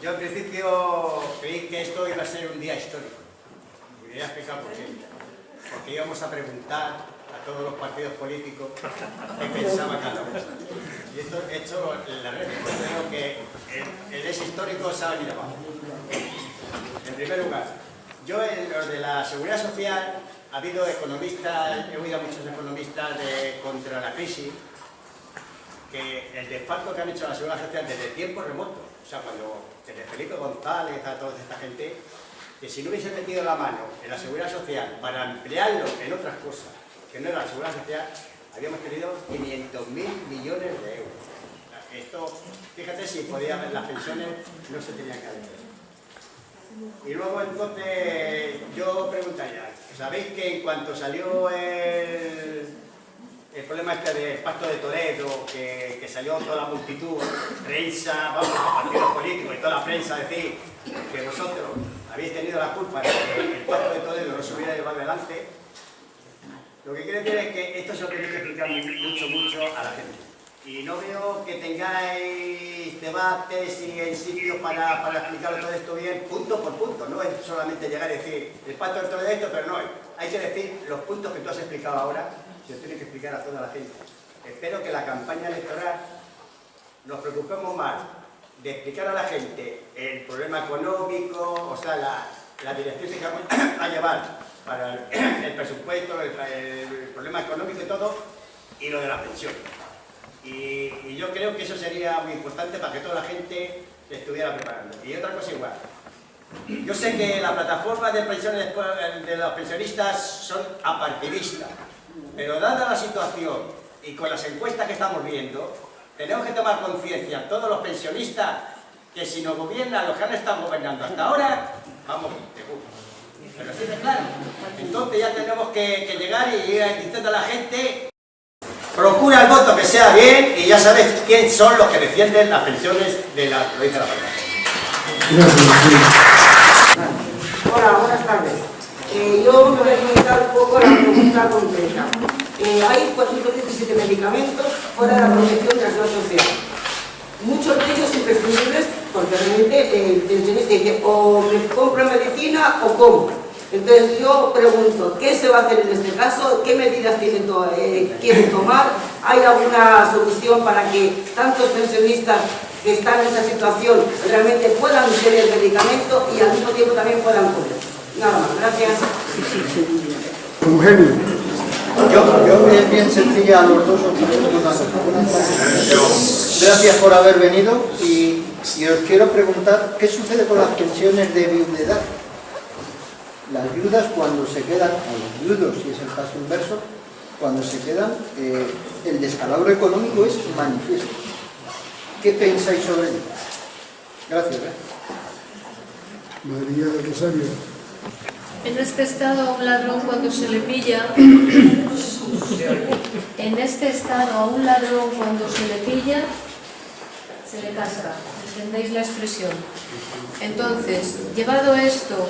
Yo al principio creí que esto iba a ser un día histórico. Y voy a explicar por qué. Porque íbamos a preguntar a todos los partidos políticos qué pensaba cada uno. Y esto hecho en la red, pues creo que el es histórico se ha venido abajo. En primer lugar, yo en lo de la seguridad social, ha habido economistas, he oído a muchos economistas contra la crisis, que el desfalco que han hecho a la seguridad social desde tiempos remotos, o sea, desde Felipe González a toda esta gente, que si no hubiese metido la mano en la seguridad social para emplearlo en otras cosas que no era la seguridad social, habíamos tenido 500.000 millones de euros. Esto, fíjate, si podía haber las pensiones, no se tenían que haber hecho. Y luego entonces yo preguntaría, ¿sabéis que en cuanto salió el problema este del Pacto de Toledo, que salió toda la multitud, prensa, vamos, los partidos políticos y toda la prensa decir que vosotros habéis tenido la culpa de que el Pacto de Toledo no se hubiera llevado adelante? Lo que quiero decir es que esto se lo tenéis que explicar mucho a la gente. Y no veo que tengáis debates y en sitios para explicarlo todo esto bien, punto por punto. No es solamente llegar y decir, el Pacto de Toledo esto, pero no. Hay que decir los puntos que tú has explicado ahora, se los tienes que explicar a toda la gente. Espero que la campaña electoral nos preocupemos más de explicar a la gente el problema económico, o sea, la directriz que vamos a llevar para el presupuesto, el problema económico y todo, y lo de la pensión. Y yo creo que eso sería muy importante para que toda la gente se estuviera preparando. Y otra cosa igual. Yo sé que la plataforma de pensiones de los pensionistas son apartidistas, pero dada la situación y con las encuestas que estamos viendo, tenemos que tomar conciencia, todos los pensionistas, que si nos gobiernan los que han estado gobernando hasta ahora, vamos de puta. Pero sí de claro. Entonces ya tenemos que llegar y ir diciendo a la gente: procura el voto que sea bien, y ya sabes quién son los que defienden las pensiones de la provincia de La Palma. Hola, buenas tardes. Yo me voy a comentar un poco la pregunta concreta. Hay 417 medicamentos fuera de la protección de la seguridad social. Muchos de ellos imprescindibles, porque realmente el pensionista dice o me compro medicina o como. Entonces yo pregunto, ¿qué se va a hacer en este caso? ¿Qué medidas quieren tomar? ¿Hay alguna solución para que tantos pensionistas que están en esa situación realmente puedan tener medicamento y al mismo tiempo también puedan comer? Nada más, gracias. Eugenio. Yo bien sencilla a los dos. Gracias por haber venido y os quiero preguntar ¿qué sucede con las pensiones de viudedad? Las viudas cuando se quedan, o los viudos si es el caso inverso, cuando se quedan, el descalabro económico es manifiesto. ¿Qué pensáis sobre ello? Gracias. María del Rosario. En este estado a un ladrón cuando se le pilla, se le casca. ¿Entendéis la expresión? Entonces, llevado esto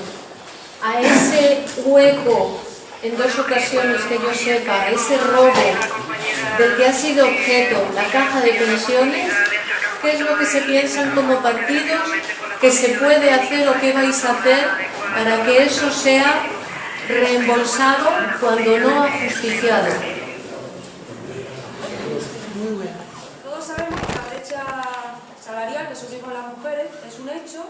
a ese hueco, en dos ocasiones que yo sepa, a ese robo del que ha sido objeto la caja de pensiones, ¿qué es lo que se piensan como partidos que se puede hacer o qué vais a hacer para que eso sea reembolsado cuando no ajusticiado? Todos sabemos que la brecha salarial que sufrimos las mujeres es un hecho,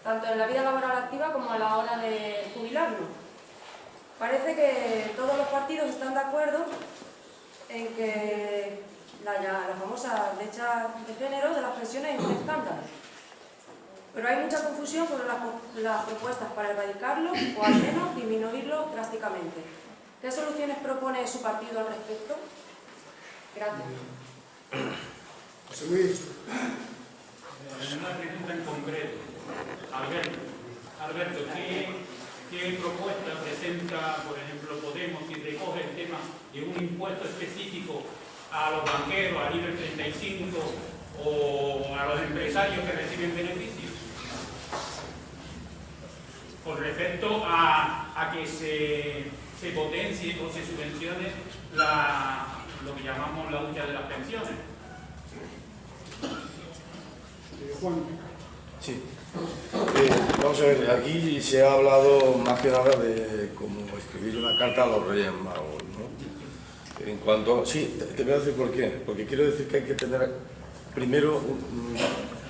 tanto en la vida laboral activa como a la hora de jubilarnos. Parece que todos los partidos están de acuerdo en que la famosa brecha de género de las pensiones es un escándalo. Pero hay mucha confusión sobre las propuestas para erradicarlo o al menos disminuirlo drásticamente. ¿Qué soluciones propone su partido al respecto? Gracias. José Luis. Una pregunta en concreto. Alberto, ¿qué propuesta presenta, por ejemplo, Podemos si recoge el tema de un impuesto específico a los banqueros, a nivel 35 o a los empresarios que reciben beneficios? Con respecto a que se potencie o se subvencione lo que llamamos la lucha de las pensiones. Juan. Sí. Vamos a ver, aquí se ha hablado más que nada de cómo escribir una carta a los Reyes Magos, ¿no? En cuanto... Sí, te voy a decir por qué. Porque quiero decir que hay que tener primero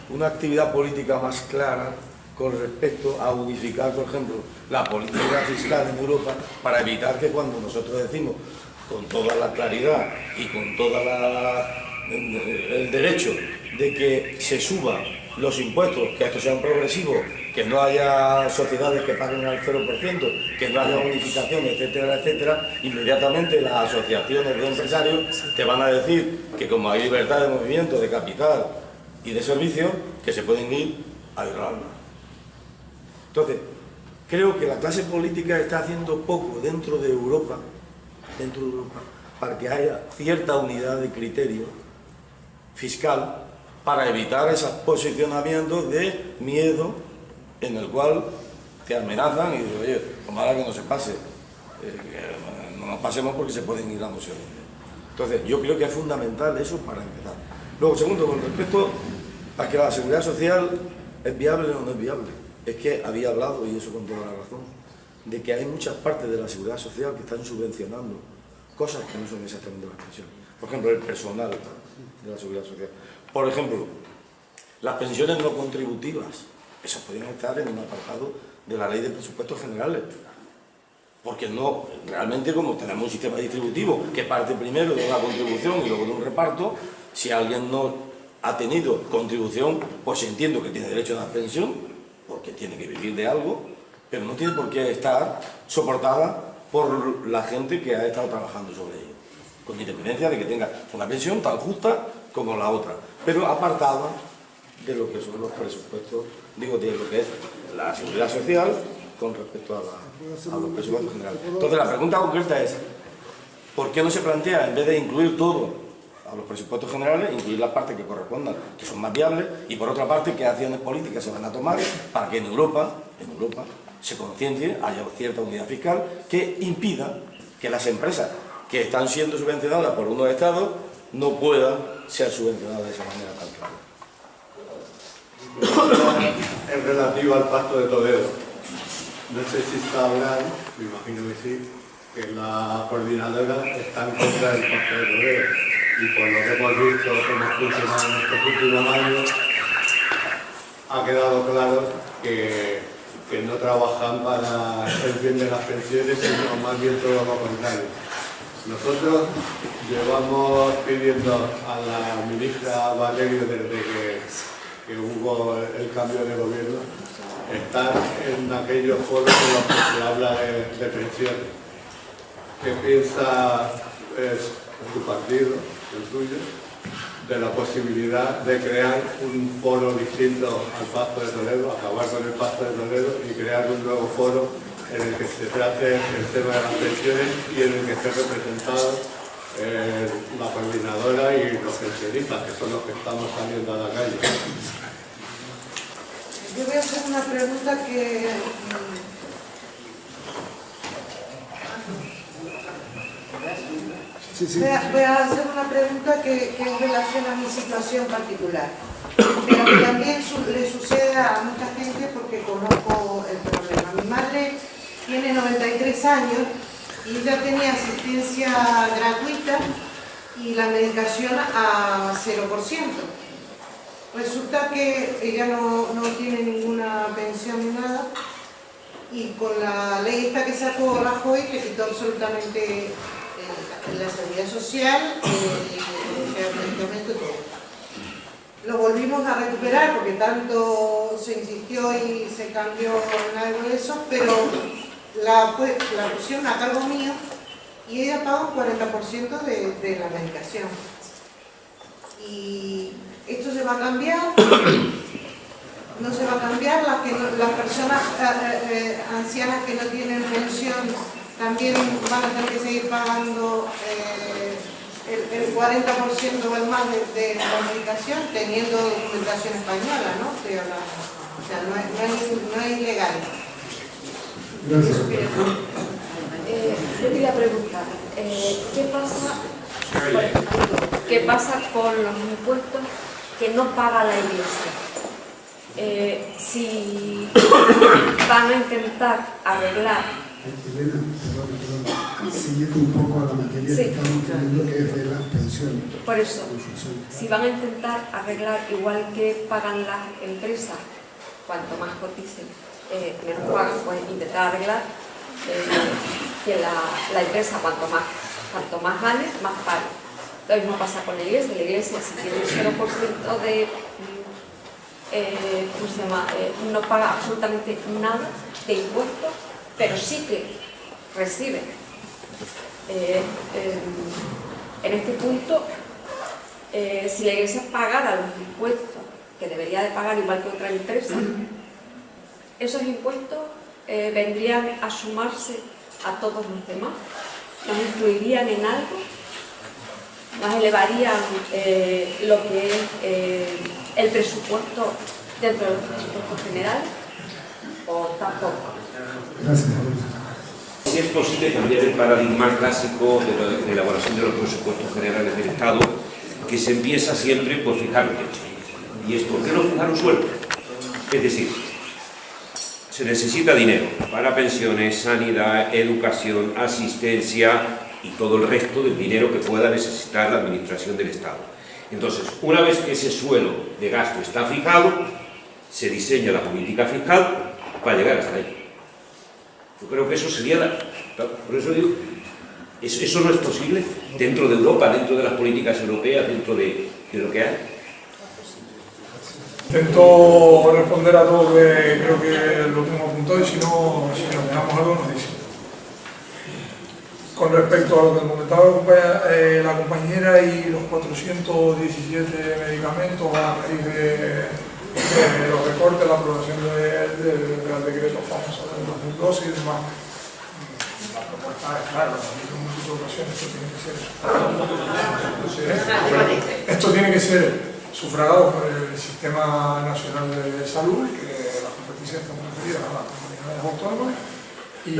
una actividad política más clara con respecto a unificar, por ejemplo, la política fiscal en Europa para evitar que cuando nosotros decimos con toda la claridad y con todo el derecho de que se suban los impuestos, que estos sean progresivos, que no haya sociedades que paguen al 0%, que no haya unificación, etcétera, etcétera, inmediatamente las asociaciones de empresarios te van a decir que como hay libertad de movimiento, de capital y de servicios, que se pueden ir a Irlanda. Entonces, creo que la clase política está haciendo poco dentro de Europa, para que haya cierta unidad de criterio fiscal para evitar esos posicionamientos de miedo en el cual te amenazan y dicen, oye, ojalá que no se pase, que no nos pasemos porque se pueden ir a no sé dónde. Entonces, yo creo que es fundamental eso para empezar. Luego, segundo, con respecto a que la seguridad social es viable o no es viable, es que había hablado, y eso con toda la razón, de que hay muchas partes de la seguridad social que están subvencionando cosas que no son exactamente las pensiones. Por ejemplo, el personal de la seguridad social. Por ejemplo, las pensiones no contributivas, esas podrían estar en un apartado de la ley de presupuestos generales. Porque no, realmente como tenemos un sistema distributivo que parte primero de una contribución y luego de un reparto, si alguien no ha tenido contribución, pues entiendo que tiene derecho a una pensión, porque tiene que vivir de algo, pero no tiene por qué estar soportada por la gente que ha estado trabajando sobre ello, con independencia de que tenga una pensión tan justa como la otra, pero apartada de lo que son los presupuestos, digo, de lo que es la seguridad social con respecto a los presupuestos generales. Entonces la pregunta concreta es, ¿por qué no se plantea, en vez de incluir todo a los presupuestos generales, incluir las partes que correspondan, que son más viables, y por otra parte, qué acciones políticas se van a tomar para que en Europa se conciencie, haya cierta unidad fiscal que impida que las empresas que están siendo subvencionadas por unos estados no puedan ser subvencionadas de esa manera tan clara? En relativo al Pacto de Toledo, no sé si está hablando, me imagino que sí, que la coordinadora está en contra del Pacto de Toledo, y por lo que hemos visto cómo funcionado en estos últimos años, ha quedado claro que no trabajan para el bien de las pensiones, sino más bien todo lo contrario. Nosotros llevamos pidiendo a la ministra Valerio desde que hubo el cambio de gobierno, estar en aquellos foros en los que se habla de pensiones. ¿Qué piensa tu partido, el tuyo, de la posibilidad de crear un foro distinto al Pacto de Toledo, acabar con el Pacto de Toledo y crear un nuevo foro en el que se trate el tema de las pensiones y en el que esté representado la coordinadora y los pensionistas, que son los que estamos saliendo a la calle? Yo voy a hacer una pregunta que... Voy a hacer una pregunta que en relación a mi situación particular, pero que también le sucede a mucha gente porque conozco el problema. Mi madre tiene 93 años y ella tenía asistencia gratuita y la medicación a 0%. Resulta que ella no tiene ninguna pensión ni nada, y con la ley esta que sacó Rajoy le quitó absolutamente la seguridad social, el medicamento, todo. Lo volvimos a recuperar porque tanto se insistió y se cambió en algo de eso, pero la pusieron a cargo mío y ella paga un 40% de la medicación. Y esto se va a cambiar, no se va a cambiar, las personas ancianas que no tienen pensión también van a tener que seguir pagando el 40% o el más de la medicación, teniendo documentación española, ¿no? O sea, no es ilegal. Gracias. Yo quería preguntar, ¿qué pasa con los impuestos que no paga la Iglesia? si van a intentar arreglar. Elena, perdón, siguiendo un poco a la materia Sí, que estamos teniendo, que es de las pensiones. Por eso, si van a intentar arreglar igual que pagan las empresas, cuanto más coticen, menos pagan, pues intentar arreglar que la empresa cuanto más gane, más pague. Lo mismo pasa con la iglesia. La iglesia, si tiene un 0% de ¿cómo se llama? No paga absolutamente nada de impuestos, pero sí que recibe. En este punto, si la iglesia pagara los impuestos que debería de pagar igual que otra empresa, esos impuestos vendrían a sumarse a todos los demás, nos influirían en algo, nos elevarían lo que es el presupuesto dentro de los presupuestos generales, o tampoco. Gracias. Si es posible cambiar el paradigma clásico de la elaboración de los presupuestos generales del Estado, que se empieza siempre por fijar un techo. ¿Y es por qué no fijar un sueldo? Es decir, se necesita dinero para pensiones, sanidad, educación, asistencia y todo el resto del dinero que pueda necesitar la administración del Estado. Entonces, una vez que ese suelo de gasto está fijado, se diseña la política fiscal para llegar hasta ahí. Yo creo que eso sería por eso digo, eso no es posible dentro de Europa, dentro de las políticas europeas, dentro de lo que hay. Intento responder a todo que creo que lo tengo apuntado y si nos dejamos algo nos dice. Con respecto a lo que comentaba la compañera y los 417 medicamentos a raíz de los recortes, la aprobación del decreto famoso del 2012 y demás, la propuesta es clara, lo he dicho en muchas ocasiones, esto tiene que ser sufragado por el Sistema Nacional de Salud, que las competencias están referidas a las comunidades autónomas, y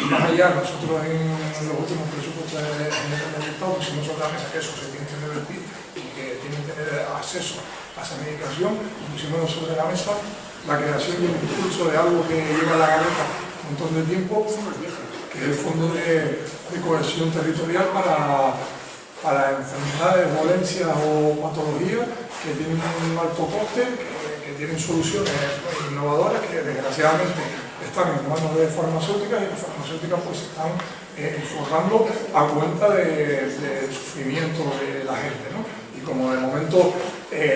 más allá, nosotros en los últimos presupuestos del Estado pusimos sobre la mesa que eso se tiene que revertir y que tienen que tener acceso a esa medicación, y pusimos sobre la mesa la creación y el impulso de algo que lleva la gaveta un montón de tiempo, que es el Fondo de Cohesión Territorial para enfermedades, dolencias o patologías que tienen un alto coste, que tienen soluciones innovadoras que desgraciadamente están en manos de farmacéuticas y las farmacéuticas pues están forrando a cuenta del sufrimiento de la gente, ¿no? Y como de momento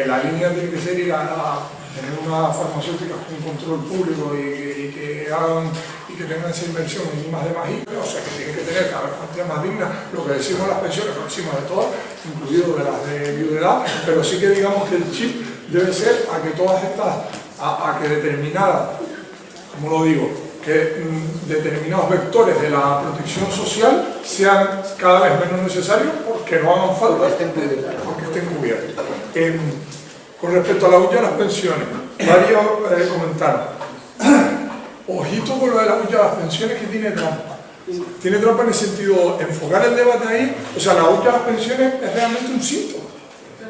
la línea tiene que ser ir a tener una farmacéutica con control público y que hagan y que tengan esa inversión en más de más I, o sea que tienen que tener cada vez cuantías más dignas, lo que decimos las pensiones, lo decimos de todas, incluido de las de viudedad, pero sí que digamos que el chip debe ser a que todas estas, a que determinadas, como lo digo, que determinados vectores de la protección social sean cada vez menos necesarios porque no hagan falta, porque estén cubiertos. Con respecto a la hucha de las pensiones, varios comentaron. Ojito con lo de la hucha de las pensiones, que tiene trampa. Tiene trampa en el sentido de enfocar el debate ahí. O sea, la hucha de las pensiones es realmente un síntoma,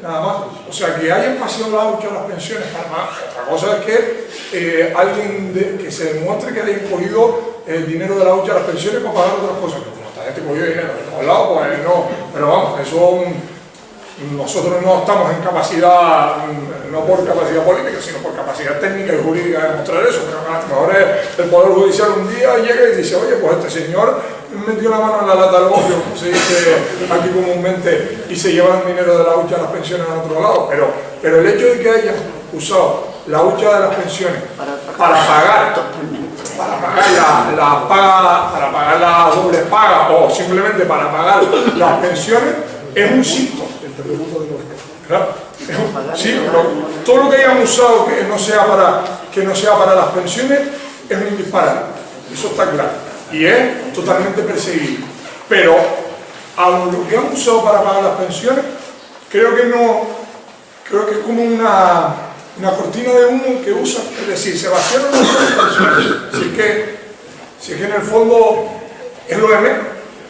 nada más. O sea, que hayan pasado la hucha de las pensiones para más. Otra cosa es que alguien que se demuestre que hayan cogido el dinero de la hucha de las pensiones para pagar otras cosas. Como esta gente cogió dinero de todos lados, pues no. Pero vamos, eso... Nosotros no estamos en capacidad, no por capacidad política, sino por capacidad técnica y jurídica de demostrar eso. Pero a lo mejor el Poder Judicial un día llega y dice, oye, pues este señor metió la mano en la lata del gofio, como se dice aquí comúnmente, y se llevan dinero de la hucha de las pensiones a otro lado. Pero el hecho de que hayan usado la hucha de las pensiones para pagar las dobles pagas o simplemente para pagar las pensiones es un síntoma. Claro, sí, pero todo lo que hayan usado que no sea para las pensiones es un disparate, eso está claro, y es totalmente perseguido. Pero a lo que han usado para pagar las pensiones, creo que es como una cortina de humo que usan, es decir, se vaciaron las pensiones. Si es que en el fondo es lo de menos,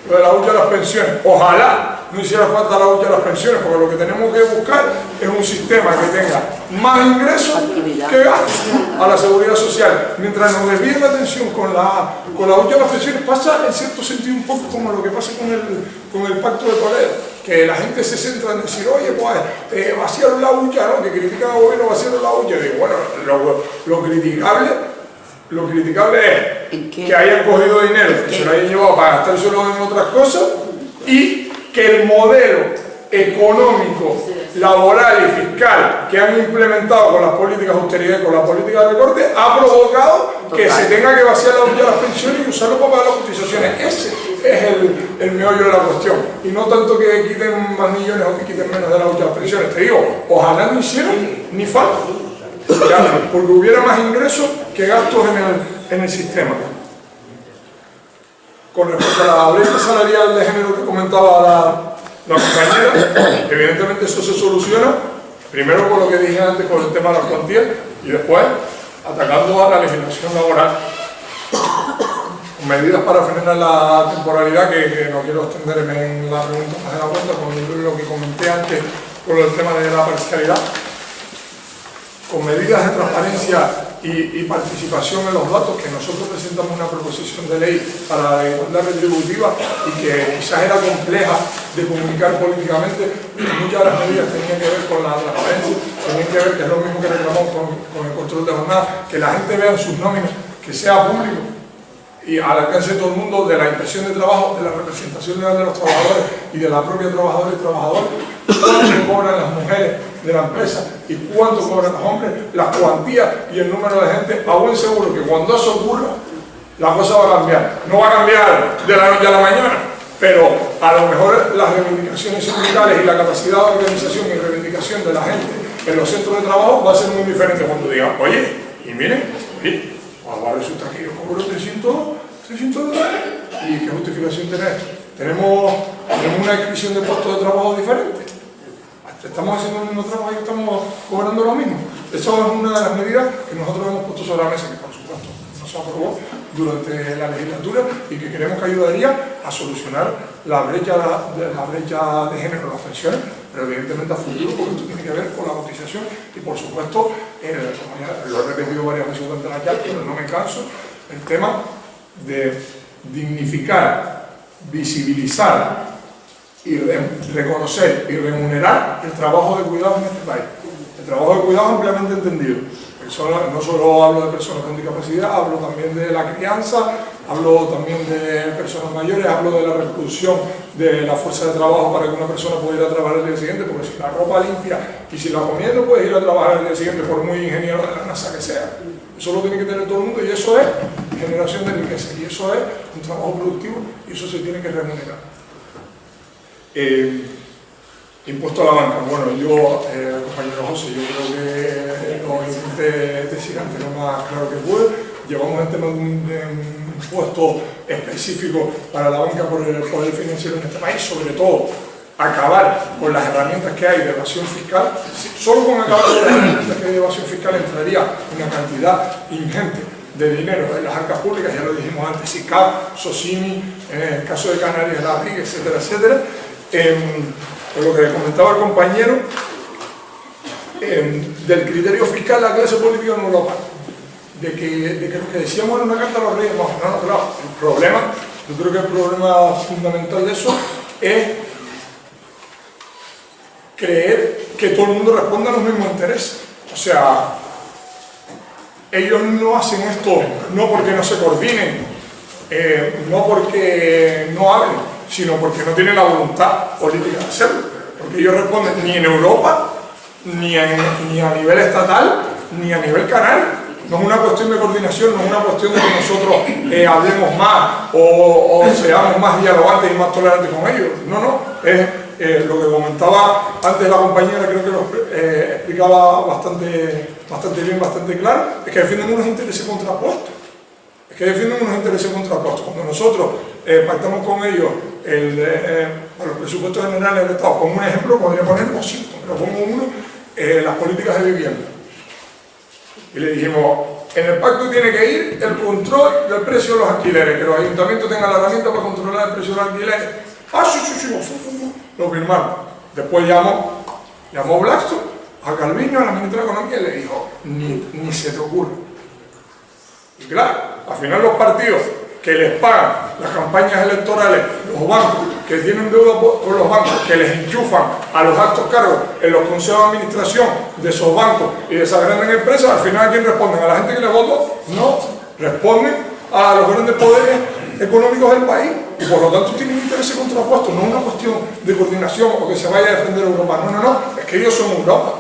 lo de la hucha de las pensiones. Ojalá no hiciera falta la hucha de las pensiones, porque lo que tenemos que buscar es un sistema que tenga más ingresos que gastos a la seguridad social. Mientras nos desvíen la atención con la hucha de las pensiones, pasa en cierto sentido un poco como lo que pasa con el Pacto de Toledo, que la gente se centra en decir, oye, pues vaciaron la hucha, ¿no? Que critican al gobierno, vaciaron la hucha. Y digo, bueno, lo criticable es que hayan cogido dinero, que se lo hayan llevado para gastárselo en otras cosas, y que el modelo económico, laboral y fiscal que han implementado con las políticas de austeridad y con la política de recorte ha provocado que se tenga que vaciar la hucha de las pensiones y usarlo para pagar las cotizaciones. Ese es el meollo de la cuestión, y no tanto que quiten más millones o que quiten menos de la hucha de las pensiones. Te digo, ojalá no hicieran ni falta, porque hubiera más ingresos que gastos en el sistema. Con respecto a la brecha salarial de género que comentaba la compañera, evidentemente eso se soluciona primero con lo que dije antes, con el tema de las cuantías, y después atacando a la legislación laboral con medidas para frenar la temporalidad, que no quiero extenderme en la pregunta más de la cuenta con lo que comenté antes con el tema de la parcialidad, con medidas de transparencia y participación en los datos, que nosotros presentamos una proposición de ley para la igualdad retributiva y que quizás era compleja de comunicar políticamente. Muchas de las medidas tenían que ver con la transparencia, tenían que ver, que es lo mismo que reclamamos con el control de jornada, que la gente vea en sus nóminas, que sea público y al alcance de todo el mundo, de la inspección de trabajo, de la representación legal de los trabajadores y de la propia trabajadora y trabajador, cuánto cobran las mujeres de la empresa y cuánto cobran los hombres, las cuantías y el número de gente. A buen seguro que cuando eso ocurra, la cosa va a cambiar. No va a cambiar de la noche a la mañana, pero a lo mejor las reivindicaciones sindicales y la capacidad de organización y reivindicación de la gente en los centros de trabajo va a ser muy diferente cuando digan, oye, y miren, ahora resulta que yo cobro 300 dólares. ¿Y qué justificación tenés? Tenemos una descripción de puestos de trabajo diferente. Estamos haciendo el mismo trabajo y estamos cobrando lo mismo. Esa es una de las medidas que nosotros hemos puesto sobre la mesa, que por supuesto no se aprobó durante la legislatura y que creemos que ayudaría a solucionar la brecha de género en las pensiones, pero evidentemente a futuro, porque esto tiene que ver con la cotización y por supuesto, como ya lo he repetido varias veces durante la charla, pero no me canso, el tema de dignificar, visibilizar y reconocer y remunerar el trabajo de cuidado en este país. El trabajo de cuidado ampliamente entendido. No solo hablo de personas con discapacidad, hablo también de la crianza, hablo también de personas mayores, hablo de la reproducción de la fuerza de trabajo para que una persona pueda ir a trabajar el día siguiente, porque si la ropa limpia y si la comida no puedes ir a trabajar el día siguiente por muy ingeniero de la NASA que sea. Eso lo tiene que tener todo el mundo y eso es generación de riqueza y eso es un trabajo productivo y eso se tiene que remunerar. Impuesto a la banca. Bueno, yo, compañero José, yo creo que lo intenté decir antes lo más claro que pude. Llevamos el tema de un impuesto específico para la banca por el poder financiero en este país, sobre todo acabar con las herramientas que hay de evasión fiscal. Solo con acabar con las herramientas que hay de evasión fiscal entraría una cantidad ingente de dinero en las arcas públicas, ya lo dijimos antes, SICAP, SOCIMI, en el caso de Canarias, la RIG, etcétera, etcétera. Por lo que le comentaba el compañero, del criterio fiscal la clase política no lo paga. De que lo que decíamos en una carta a los reyes, no, claro, el problema, yo creo que el problema fundamental de eso es creer que todo el mundo responda a los mismos intereses. O sea, ellos no hacen esto no porque no se coordinen, no porque no hablen, sino porque no tienen la voluntad política de hacerlo. Porque ellos responden ni en Europa, ni a nivel estatal, ni a nivel canario. No es una cuestión de coordinación, no es una cuestión de que nosotros hablemos más o seamos más dialogantes y más tolerantes con ellos. No, es lo que comentaba antes la compañera, creo que lo explicaba bastante bien, bastante claro, es que defienden unos intereses contrapuestos. Cuando nosotros pactamos con ellos los presupuestos generales del Estado, como un ejemplo, podría poner Washington, pero pongo uno, las políticas de vivienda. Y le dijimos, en el pacto tiene que ir el control del precio de los alquileres, que los ayuntamientos tengan la herramienta para controlar el precio de los alquileres. Sí, lo firmaron. Después llamó Blackstone a Calviño, a la ministra de Economía, y le dijo, ni se te ocurre. Y claro, al final los partidos que les pagan las campañas electorales, los bancos que tienen deuda con los bancos, que les enchufan a los altos cargos en los consejos de administración de esos bancos y de esas grandes empresas, al final ¿a quién responden? ¿A la gente que les votó? No, responden a los grandes poderes económicos del país, y por lo tanto tienen intereses contrapuestos. No es una cuestión de coordinación o que se vaya a defender Europa, no, es que ellos son Europa,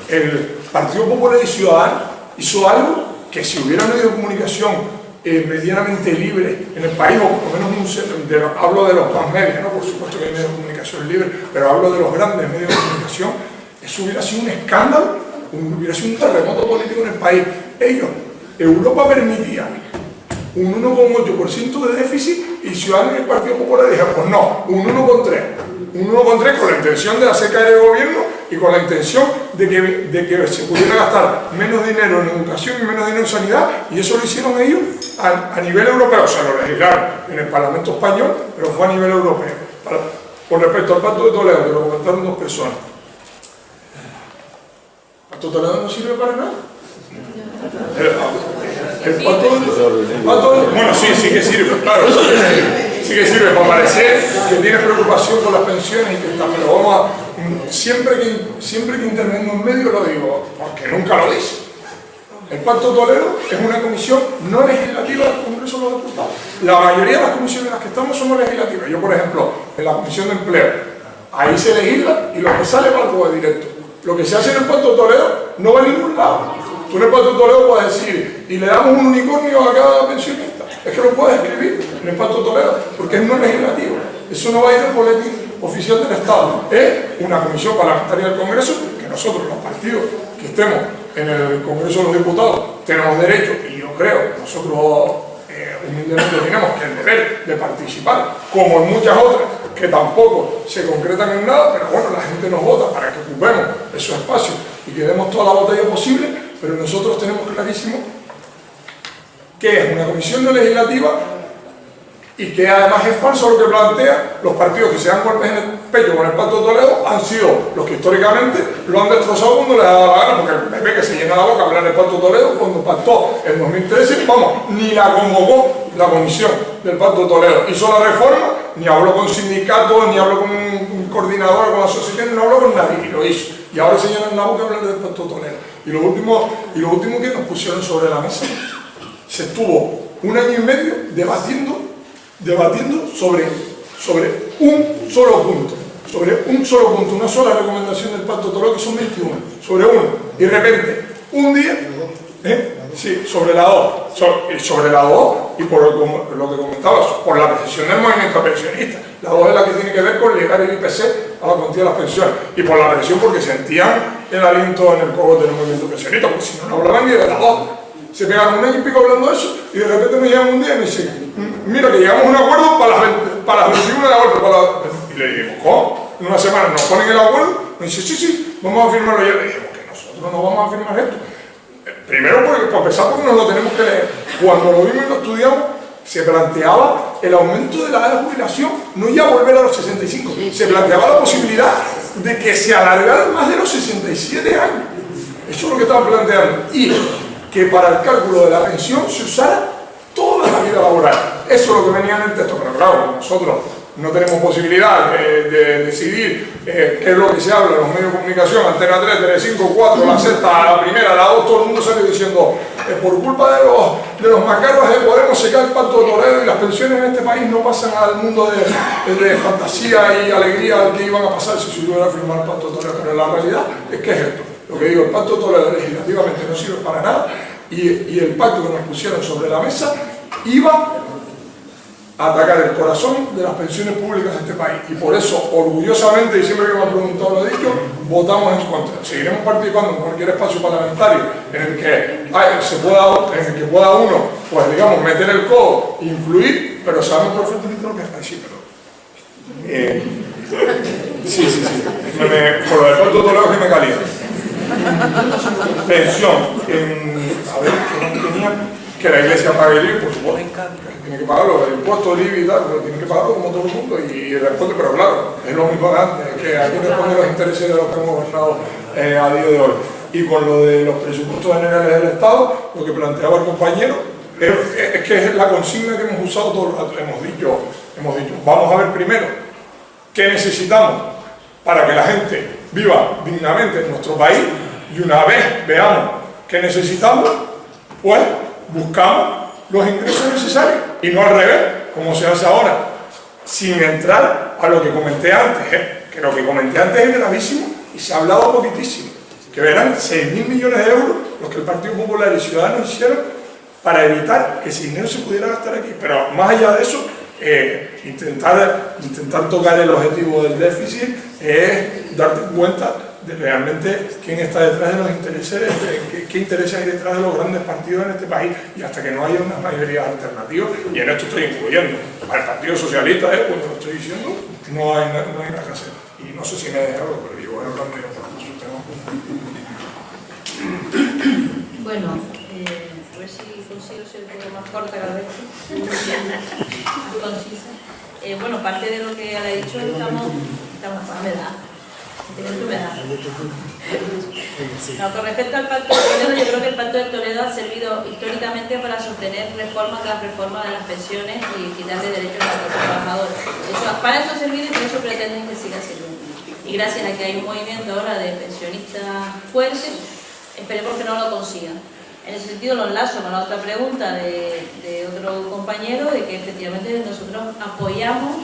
el Partido Popular y Ciudadanos hizo algo que si hubiera un medio de comunicación medianamente libre en el país, o por lo menos hablo de los más medios, ¿no? Por supuesto que hay medios de comunicación libres, pero hablo de los grandes medios de comunicación, eso hubiera sido un escándalo, hubiera sido un terremoto político en el país. Europa permitía un 1,8% de déficit y Ciudadanos y el Partido Popular dijeron, pues no, un 1,3 con la intención de hacer caer el gobierno y con la intención de que se pudiera gastar menos dinero en educación y menos dinero en sanidad, y eso lo hicieron ellos a nivel europeo. O sea, lo legislaron en el Parlamento español, pero fue a nivel europeo. Con respecto al Pacto de Toledo, que lo comentaron dos personas, ¿el Pacto de Toledo no sirve para nada? Bueno, sí que sirve, claro, sí que sirve para parecer que tienes preocupación por las pensiones y que está, pero vamos a, siempre que intervengo en medio lo digo, porque nunca lo dice. El Pacto de Toledo es una comisión no legislativa del Congreso de los Diputados. La mayoría de las comisiones en las que estamos somos legislativas. Yo, por ejemplo, en la Comisión de Empleo, ahí se legisla y lo que sale va al poder directo. Lo que se hace en el Pacto de Toledo no va a ningún lado. Tú en el Pacto de Toledo puedes decir, y le damos un unicornio a cada pensionista. Es que lo puedes escribir en el Pacto de Toledo, porque es no legislativo. Eso no va a ir al boletín oficial del Estado. Es una comisión parlamentaria del Congreso, que nosotros, los partidos que estemos en el Congreso de los Diputados, tenemos derecho, y yo creo, nosotros humildemente tenemos que el deber de participar, como en muchas otras, que tampoco se concretan en nada, pero bueno, la gente nos vota para que ocupemos esos espacios y que demos toda la batalla posible, pero nosotros tenemos clarísimo que es una comisión no legislativa y que además es falso lo que plantea los partidos que se dan golpes en el pecho con el Pacto de Toledo, han sido los que históricamente lo han destrozado cuando les ha dado la gana, porque el PP que se llena la boca a hablar del Pacto de Toledo, cuando pactó en 2013, vamos, ni la convocó la comisión del Pacto de Toledo, hizo la reforma, ni habló con sindicatos, ni habló con un coordinador, con asociaciones, no habló con nadie, y lo hizo. Y ahora se llenan la boca a hablar del Pacto de Toledo. Y lo último que nos pusieron sobre la mesa, se estuvo 1 año y medio debatiendo sobre un solo punto, una sola recomendación del Pacto de Toledo, que son 21, sobre uno, y de repente, un día, sobre la 2, y por lo que comentabas, por la precisión del movimiento pensionista. La 2 es la que tiene que ver con ligar el IPC a la cuantía de las pensiones, y por la presión porque sentían el aliento en el cogote del movimiento pensionista, porque si no hablaban ni de la 2. Se pegaron 1 año y pico hablando de eso, y de repente me llaman un día y me dicen, mira que llegamos a un acuerdo para las 21 de agosto, y le digo, ¿cómo? En una semana nos ponen el acuerdo, me dice, sí, vamos a firmarlo ya. Le digo, que nosotros no vamos a firmar esto. Primero, para empezar, porque nos lo tenemos que leer. Cuando lo vimos y lo estudiamos, se planteaba el aumento de la edad de jubilación, no ya volver a los 65, se planteaba la posibilidad de que se alargaran más de los 67 años. Eso es lo que estaban planteando. Y que para el cálculo de la pensión se usara toda la vida laboral. Eso es lo que venía en el texto, pero claro, nosotros no tenemos posibilidad de decidir qué es lo que se habla en los medios de comunicación, Antena 3, Telecinco, 4, la sexta, la primera, la 2, todo el mundo sale diciendo por culpa de los macarros de Podemos se cae el Pacto de Toledo y las pensiones en este país no pasan al mundo de fantasía y alegría al que iban a pasar si se hubiera firmado el Pacto de Toledo, pero la realidad es que es esto. Lo que digo, el Pacto de Toledo legislativamente no sirve para nada y el pacto que nos pusieron sobre la mesa iba a atacar el corazón de las pensiones públicas de este país. Y por eso, orgullosamente, y siempre que me han preguntado lo he dicho, votamos en contra. Seguiremos participando en cualquier espacio parlamentario en el que pueda uno, pues digamos, meter el codo, influir, pero sabemos perfectamente lo que está así, sí. Por lo del Pacto de Toledo que me calienta. Pensión, a ver, ¿qué no tenía? que la Iglesia pague el IBI, por supuesto. Tiene que pagarlo, el impuesto del IBI y tal, pero tiene que pagarlo como todo el mundo y responde, pero claro, es lo mismo de antes, que aquí responde los intereses de los que hemos gobernado a día de hoy. Y con lo de los presupuestos generales del Estado, lo que planteaba el compañero, es que es la consigna que hemos usado todo el rato. Hemos dicho, vamos a ver primero qué necesitamos para que la gente viva dignamente en nuestro país, y una vez veamos qué necesitamos, pues buscamos los ingresos necesarios, y no al revés, como se hace ahora, sin entrar a lo que comenté antes, que lo que comenté antes es gravísimo y se ha hablado poquitísimo, que verán 6.000 millones de euros los que el Partido Popular y Ciudadanos hicieron para evitar que ese dinero se pudiera gastar aquí. Pero más allá de eso, intentar tocar el objetivo del déficit es darte cuenta de realmente quién está detrás de los intereses, qué intereses hay detrás de los grandes partidos en este país, y hasta que no haya unas mayorías alternativas, y en esto estoy incluyendo al Partido Socialista, cuando lo estoy diciendo, no hay nada que hacer. Y no sé si me he dejado, pero yo voy hablando yo por otro tema. Bueno, a ver si consigo ser un poco más corta cada vez, más concisa. Bueno, parte de lo que ha dicho, estamos no, con respecto al Pacto de Toledo, yo creo que el Pacto de Toledo ha servido históricamente para sostener reforma tras reforma de las pensiones y quitarle derechos a los trabajadores. Para eso ha servido y por eso pretenden que siga sirviendo. Y gracias a que hay un movimiento ahora de pensionistas fuertes, esperemos que no lo consigan. En ese sentido lo enlazo con la otra pregunta de otro compañero, de que efectivamente nosotros apoyamos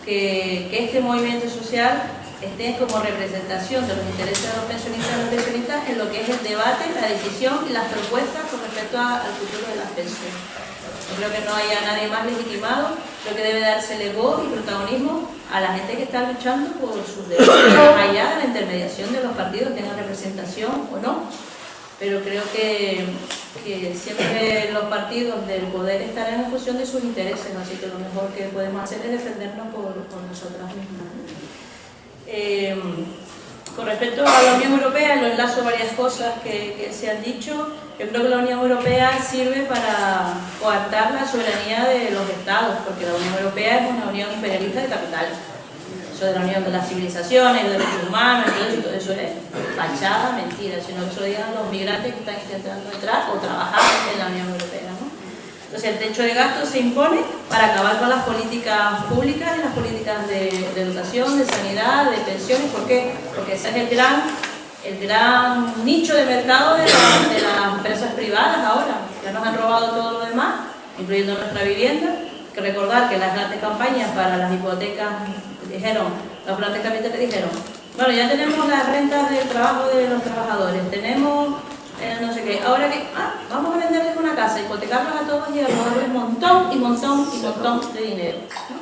que este movimiento social esté como representación de los intereses de los pensionistas y los pensionistas en lo que es el debate, la decisión y las propuestas con respecto al futuro de las pensiones. Yo creo que no haya nadie más legitimado, creo que debe dársele voz y protagonismo a la gente que está luchando por sus derechos, más allá de la intermediación de los partidos, tengan representación o no. Pero creo que siempre los partidos del poder estarán en función de sus intereses, así que lo mejor que podemos hacer es defendernos por nosotras mismas. Con respecto a la Unión Europea, lo enlazo varias cosas que se han dicho. Yo creo que la Unión Europea sirve para coartar la soberanía de los Estados, porque la Unión Europea es una unión imperialista de capitales. Eso de la unión de las civilizaciones, los derechos humanos, todo eso es fachada, mentira, sino que eso lo digan los migrantes que están intentando entrar o trabajar en la Unión Europea, ¿no? Entonces el techo de gasto se impone para acabar con las políticas públicas y las políticas de educación, de sanidad, de pensiones. ¿Por qué? Porque ese es el gran nicho de mercado de las empresas privadas ahora. Ya nos han robado todo lo demás, incluyendo nuestra vivienda. Hay que recordar que las grandes campañas para las hipotecas los grandes capitales dijeron, bueno, ya tenemos las rentas del trabajo de los trabajadores, tenemos no sé qué, ahora que vamos a venderles una casa, hipotecarlos a todos y a robarles un montón de dinero, ¿no?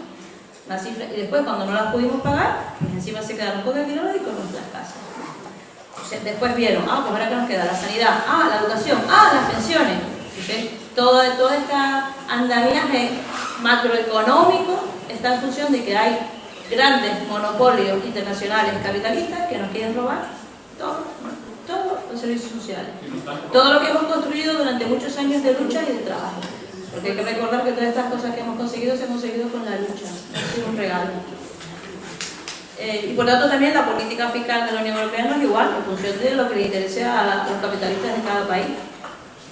Una cifra, y después cuando no las pudimos pagar, pues encima se quedaron con el dinero y con nuestras casas. Entonces, después vieron, pues ahora que nos queda la sanidad, la educación, las pensiones. Entonces, todo este andamiaje macroeconómico está en función de que hay grandes monopolios internacionales capitalistas que nos quieren robar todos los servicios sociales. Todo lo que hemos construido durante muchos años de lucha y de trabajo. Porque hay que recordar que todas estas cosas que hemos conseguido se han conseguido con la lucha, ha sido un regalo. Y por tanto también la política fiscal de la Unión Europea no es igual, en función de lo que le interese a los capitalistas de cada país.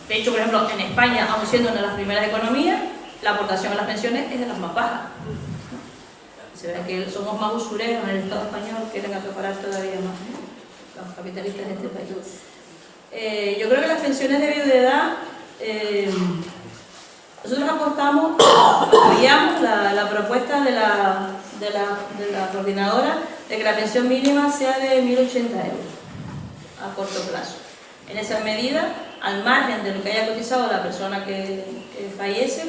De hecho, por ejemplo, en España, aun siendo una de las primeras economías, la aportación a las pensiones es de las más bajas. Se ve que somos más usureros en el Estado español, quieren acaparar todavía más los capitalistas de este país. Yo creo que las pensiones de viudedad, nosotros apoyamos la propuesta de la coordinadora de que la pensión mínima sea de 1.080 euros a corto plazo. En esa medida, al margen de lo que haya cotizado la persona que fallece,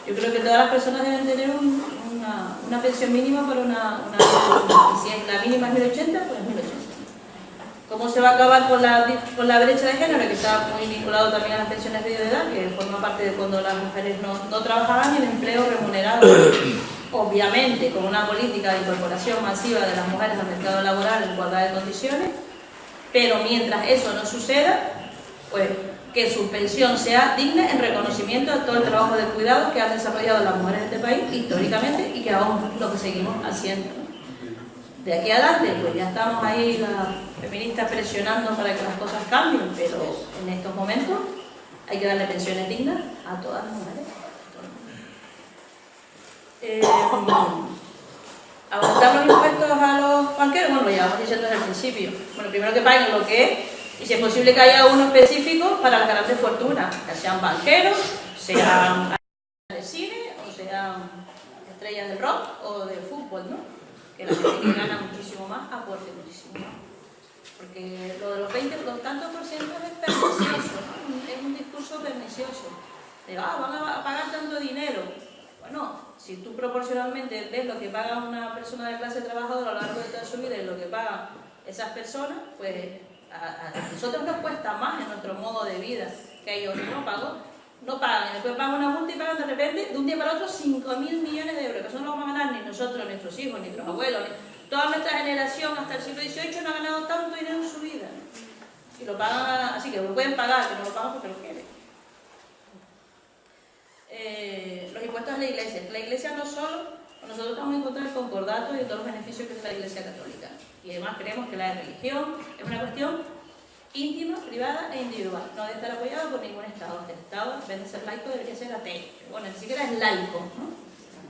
yo creo que todas las personas deben tener una pensión mínima para una y si la mínima es 1.080, pues 1.080. ¿Cómo se va a acabar con la brecha de género, que está muy vinculado también a las pensiones de edad, que forma parte de cuando las mujeres no trabajaban, y el empleo remunerado? Obviamente, con una política de incorporación masiva de las mujeres al mercado laboral en igualdad de condiciones, pero mientras eso no suceda, pues que su pensión sea digna en reconocimiento a todo el trabajo de cuidado que han desarrollado las mujeres de este país históricamente y que aún lo que seguimos haciendo. De aquí adelante, pues ya estamos ahí las feministas presionando para que las cosas cambien, pero en estos momentos hay que darle pensiones dignas a todas las mujeres. Aumentar los impuestos a los banqueros, bueno, lo llevamos diciendo desde el principio. Bueno, primero que paguen lo que es, y si es posible que haya uno específico para las grandes fortunas, que sean banqueros, sean de cine, o sean estrellas del rock o del fútbol, ¿no? Que la gente que gana muchísimo más aporte muchísimo más. Porque lo de los 20, los tantos por ciento es pernicioso, ¿no? Es un discurso pernicioso. De, van a pagar tanto dinero. Bueno, si tú proporcionalmente ves lo que paga una persona de clase trabajadora a lo largo de toda su vida y lo que pagan esas personas, pues a nosotros nos cuesta más en nuestro modo de vida que ellos no pagan, y después pagan una multa y pagan de repente, de un día para otro, 5.000 millones de euros, que eso no lo vamos a ganar ni nosotros, ni nuestros hijos, ni nuestros abuelos, toda nuestra generación hasta el siglo XVIII no ha ganado tanto dinero en su vida, ¿no? Y lo pagan, así que lo pueden pagar, que no lo pagan porque lo quieren. Los impuestos a la Iglesia. La Iglesia no solo, nosotros estamos en contra del concordato y de todos los beneficios que tiene la Iglesia católica. Y además creemos que la religión es una cuestión íntima, privada e individual. No debe estar apoyado por ningún Estado. El Estado, en vez de ser laico, debería ser ateo. Bueno, ni siquiera es laico, ¿no?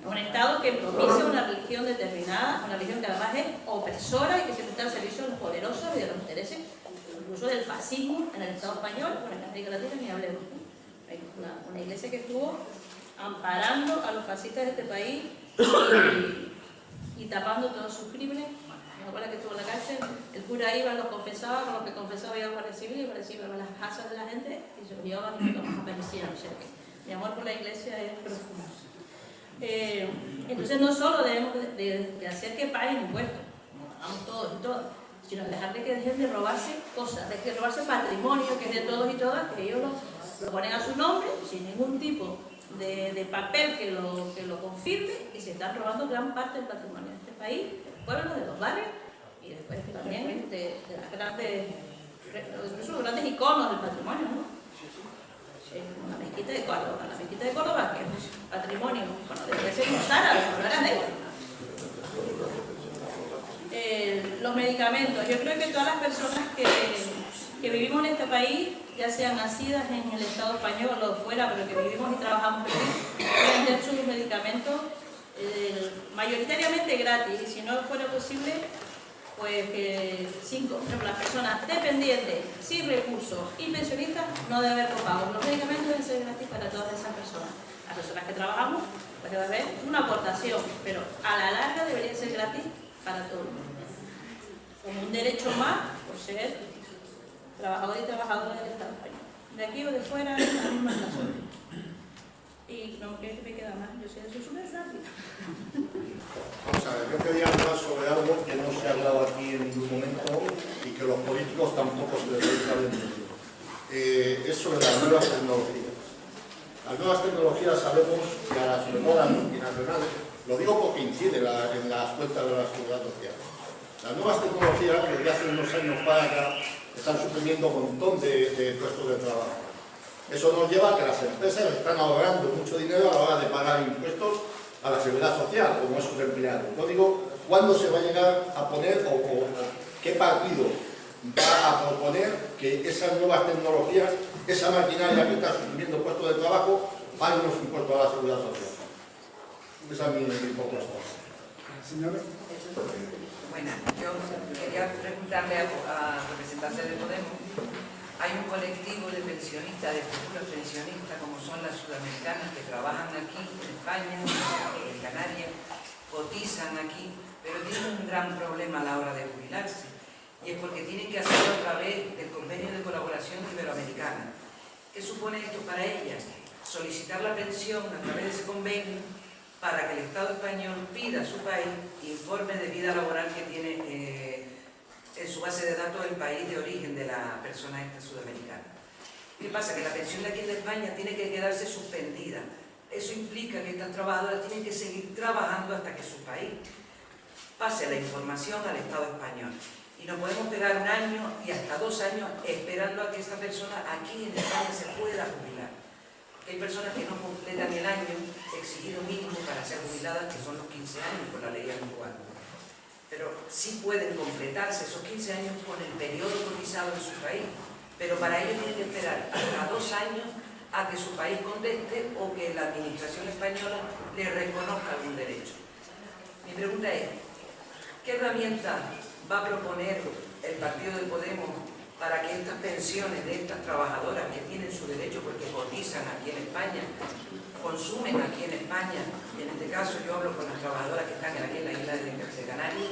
Es un Estado que propicia una religión determinada, una religión que además es opresora y que siempre está al servicio de los poderosos y de los intereses, incluso del fascismo en el Estado español, bueno, en América Latina ni hablemos, ¿no? Hay una iglesia que estuvo amparando a los fascistas de este país y tapando todos sus crímenes. Me acuerdo que estuvo en la cárcel, el cura iba, los confesaba, con los que confesaba iba a guardia civil y guardia civil iba a las casas de la gente y se los llevaban a permitir. O sea que mi amor por la iglesia es profundo. Entonces no solo debemos de hacer que paguen impuestos, vamos todos y todas, sino dejar de que dejen de robarse cosas, de que robarse patrimonio que es de todos y todas, que ellos lo ponen a su nombre sin ningún tipo de papel que lo confirme y se están robando gran parte del patrimonio de este país, del pueblo, de los barrios y después también de las grandes, incluso los grandes iconos del patrimonio, ¿no? La mezquita de Córdoba, que es patrimonio, bueno, debe ser los árabes, no eran de ellos. Los medicamentos, yo creo que todas las personas que vivimos en este país, ya sean nacidas en el Estado español o fuera, pero que vivimos y trabajamos aquí, pueden tener sus medicamentos mayoritariamente gratis, y si no fuera posible, pues que por ejemplo, las personas dependientes, sin recursos y pensionistas no deben haber copago. Los medicamentos deben ser gratis para todas esas personas. Las personas que trabajamos, pues debe haber una aportación, pero a la larga debería ser gratis para todos. Como un derecho más por ser trabajadores y trabajadoras del Estado español. De aquí o de fuera, es la misma razón. Y no creo que me queda más, yo soy súper rápida. Vamos a ver, yo quería hablar sobre algo que no se ha hablado aquí en ningún momento y que los políticos tampoco se dedican a entender. Es sobre las nuevas tecnologías. Las nuevas tecnologías sabemos que a las mejoras multinacionales, lo digo porque incide en las cuentas de la seguridad social. Las nuevas tecnologías, desde hace unos años para acá, están suprimiendo un montón de puestos de trabajo. Eso nos lleva a que las empresas están ahorrando mucho dinero a la hora de pagar impuestos a la seguridad social, como a sus empleados. Yo digo, ¿cuándo se va a llegar a poner o qué partido va a proponer que esas nuevas tecnologías, esa maquinaria que está suprimiendo puestos de trabajo, paguen los impuestos a la seguridad social? Esa es mi propuesta. Señora. Bueno, yo quería preguntarle a representantes de Podemos. Hay un colectivo de pensionistas, de futuros pensionistas, como son las sudamericanas, que trabajan aquí en España, en Canarias, cotizan aquí, pero tienen un gran problema a la hora de jubilarse. Y es porque tienen que hacerlo a través del convenio de colaboración iberoamericana. ¿Qué supone esto para ellas? Solicitar la pensión a través de ese convenio para que el Estado español pida a su país informes de vida laboral que tiene en su base de datos el país de origen de la persona esta sudamericana. ¿Qué pasa? Que la pensión de aquí de España tiene que quedarse suspendida. Eso implica que estas trabajadoras tienen que seguir trabajando hasta que su país pase la información al Estado español. Y nos podemos pegar 1 año y hasta 2 años esperando a que esta persona aquí en España se pueda jubilar. Hay personas que no completan el año exigido mínimo para ser jubiladas, que son los 15 años por la ley actual. Pero sí pueden completarse esos 15 años con el periodo cotizado en su país. Pero para ello tienen que esperar hasta 2 años a que su país conteste o que la administración española le reconozca algún derecho. Mi pregunta es, ¿qué herramienta va a proponer el partido de Podemos para que estas pensiones de estas trabajadoras que tienen su derecho porque cotizan aquí en España, consumen aquí en España, y en este caso yo hablo con las trabajadoras que están aquí en la isla de Canarias,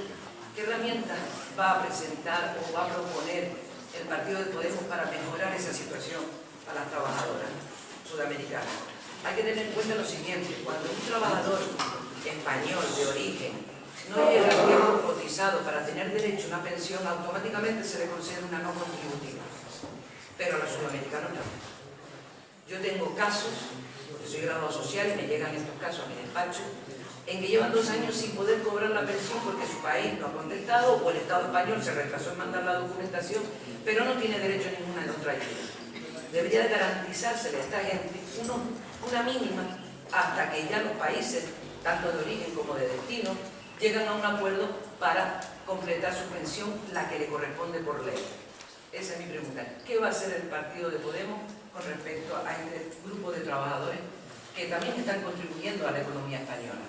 ¿qué herramienta va a presentar o va a proponer el partido de Podemos para mejorar esa situación a las trabajadoras sudamericanas? Hay que tener en cuenta lo siguiente, cuando un trabajador español de origen no llega al tiempo cotizado para tener derecho a una pensión, automáticamente se le concede una no contributiva. Pero a los sudamericanos no. Yo tengo casos, yo soy graduado social y me llegan estos casos a mi despacho, en que llevan 2 años sin poder cobrar la pensión porque su país no ha contestado o el Estado español se retrasó en mandar la documentación, pero no tiene derecho a ninguna otra ayuda. Debería de garantizársele a esta gente una mínima hasta que ya los países, tanto de origen como de destino, llegan a un acuerdo para completar su pensión, la que le corresponde por ley. Esa es mi pregunta. ¿Qué va a hacer el partido de Podemos con respecto a este grupo de trabajadores que también están contribuyendo a la economía española?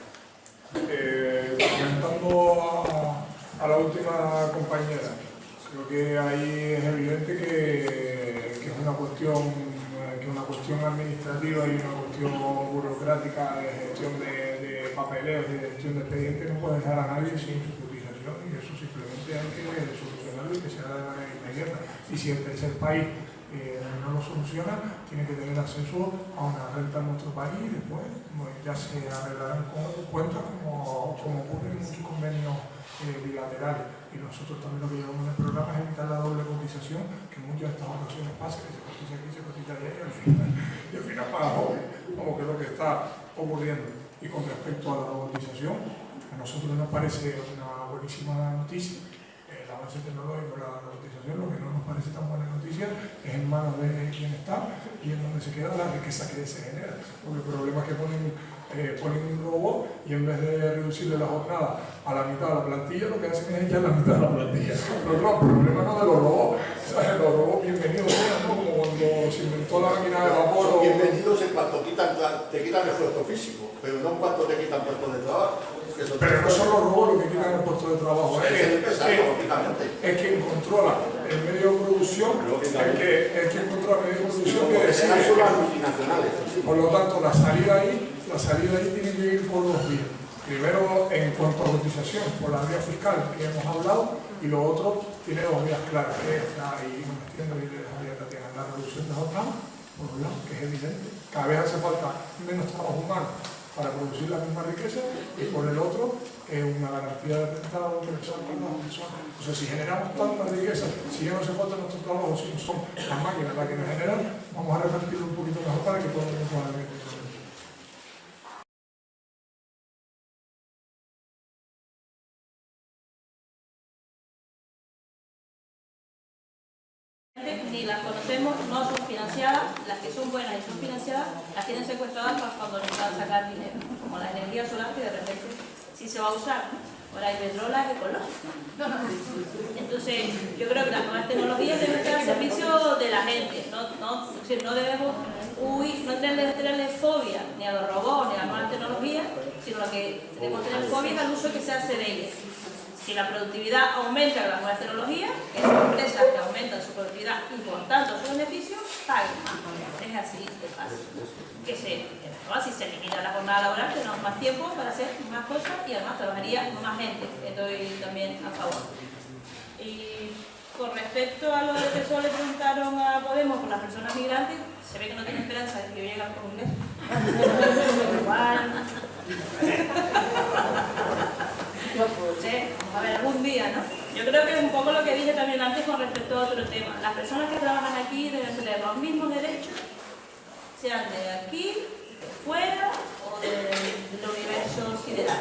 Comentando a la última compañera, creo que ahí es evidente que es una cuestión administrativa y una cuestión burocrática de gestión de papeleos y de gestión de expedientes no puede dejar a nadie sin su cotización, y eso simplemente hay que solucionarlo y que sea de manera inmediata. Y si el tercer país no lo soluciona, tiene que tener acceso a una renta en nuestro país y después ya se arreglarán cuentas como ocurre en muchos convenios bilaterales. Y nosotros también lo que llevamos en el programa es evitar la doble cotización, que en muchas de estas ocasiones pasa, que se cotiza aquí, se cotiza allá y al final paga doble, como que es lo que está ocurriendo. Y con respecto a la robotización, a nosotros nos parece una buenísima noticia el avance tecnológico, la robotización. Lo que no nos parece tan buena noticia es en manos de quien está y en donde se queda la riqueza que se genera. Porque el problema es que ponen un robot y en vez de reducirle la jornada a la mitad de la plantilla, lo que hacen es echar la mitad de la plantilla. Pero no, el problema no es de los robots. ¿Sabes? Los robots bienvenidos sean, ¿no? Como cuando se inventó la máquina de vapor. Son bienvenidos en cuanto te quitan esfuerzo físico, pero no en cuanto te quitan puestos de trabajo. Pero no son los robots los que quitan el puesto de trabajo. Es quien controla el medio de producción, el que controla el medio de producción que decide. Por lo tanto, la salida ahí tiene que ir por 2 vías. Primero, en cuanto a cotización, por la vía fiscal que hemos hablado, y lo otro tiene 2 vías claras, que es la reducción de jornada, por un lado, que es evidente. Cada vez hace falta menos trabajo humano para producir la misma riqueza, y por el otro, una garantía de renta universal para las personas. O sea, si generamos tanta riqueza, si ya no se falta nuestro trabajo, si no son las máquinas las que nos generan, vamos a repartirlo un poquito mejor para que podamos mejorar la riqueza. Ni las conocemos, no son financiadas, las que son buenas y son financiadas, las tienen secuestradas para cuando les van a sacar dinero, como la energía solar que de repente sí se va a usar, o la Iberdrola ecológica. Entonces, yo creo que las nuevas tecnologías deben estar al servicio de la gente, no debemos tenerle fobia ni a los robots ni a las nuevas tecnologías, sino lo que debemos tener fobia es al uso que se hace de ellas. Si la productividad aumenta con las nuevas tecnologías, esas empresas que aumentan su productividad y por tanto su beneficio, paguen más. Es así de fácil. Si se elimina la jornada laboral, tenemos más tiempo para hacer más cosas y además trabajaría más gente. Estoy también a favor. Y con respecto a lo de que solo le preguntaron a Podemos por las personas migrantes, se ve que no tiene esperanza de que yo llegue con inglés. Igual. Vamos a ver algún día, ¿no? Yo creo que es un poco lo que dije también antes con respecto a otro tema. Las personas que trabajan aquí deben tener los mismos derechos, sean de aquí, de fuera o del universo sideral.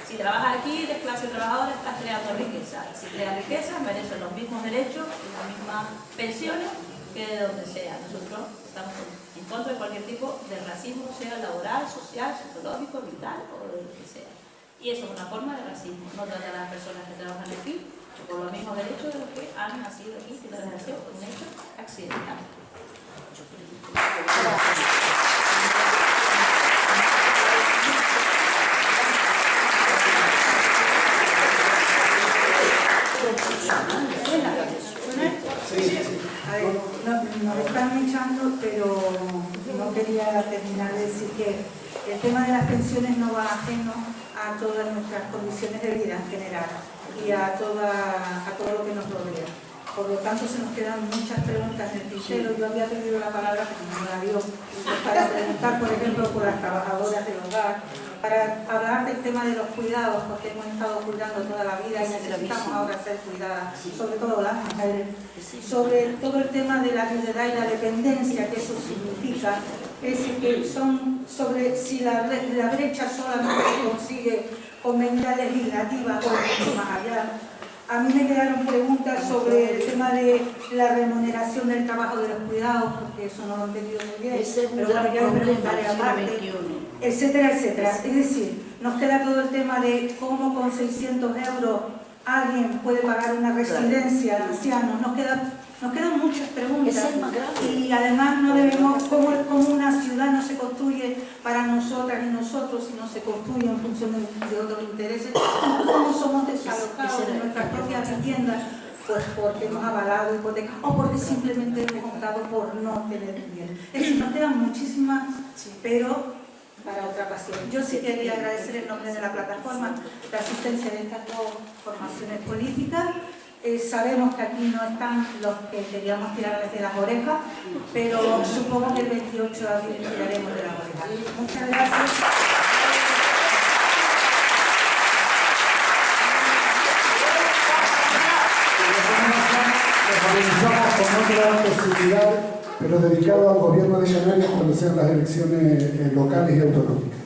Si Si trabajas aquí, eres clase trabajadora, estás creando riqueza. Y si creas riqueza, mereces los mismos derechos y las mismas pensiones que de donde sea. Nosotros estamos en contra de cualquier tipo de racismo, sea laboral, social, psicológico, vital o de lo que sea. Y eso es una forma de racismo. No tratar a las personas que trabajan aquí con los mismos derechos de los que han nacido aquí, que les ha sido un hecho accidental. A ver, nos están echando, pero no quería terminar de decir que el tema de las pensiones no va ajeno a todas nuestras condiciones de vida en general y a todo lo que nos rodea. Por lo tanto, se nos quedan muchas preguntas en el tintero. Yo había pedido la palabra, pero no me la dio, para preguntar, por ejemplo, por las trabajadoras del hogar, para hablar del tema de los cuidados, porque hemos estado cuidando toda la vida y necesitamos ahora ser cuidadas, sobre todo las mujeres, sobre todo el tema de la viudedad y la dependencia que eso significa, sobre si la brecha solamente se consigue con medidas legislativas o mucho más allá. A mí me quedaron preguntas sobre el tema de la remuneración del trabajo de los cuidados, porque eso no lo he entendido muy bien, pero bueno, ya me preguntaré aparte, etcétera, etcétera. Es decir, nos queda todo el tema de cómo con 600 euros alguien puede pagar una residencia de ancianos. Nos quedan muchas preguntas y además no debemos, cómo una ciudad no se construye para nosotras y nosotros, sino se construye en función de otros intereses, cómo somos desalojados de nuestras propias viviendas, pues porque hemos avalado hipotecas o porque simplemente hemos optado por no tener vivienda. Es decir, nos quedan muchísimas, pero para otra ocasión. Yo sí quería agradecer en nombre de la plataforma la asistencia de estas dos formaciones políticas. Sabemos que aquí no están los que queríamos tirarles de las orejas, pero supongo que el 28 de abril tiraremos de las orejas. Muchas gracias. Organizamos con otra posibilidad, pero dedicado al gobierno de Canarias cuando sean las elecciones locales y autonómicas.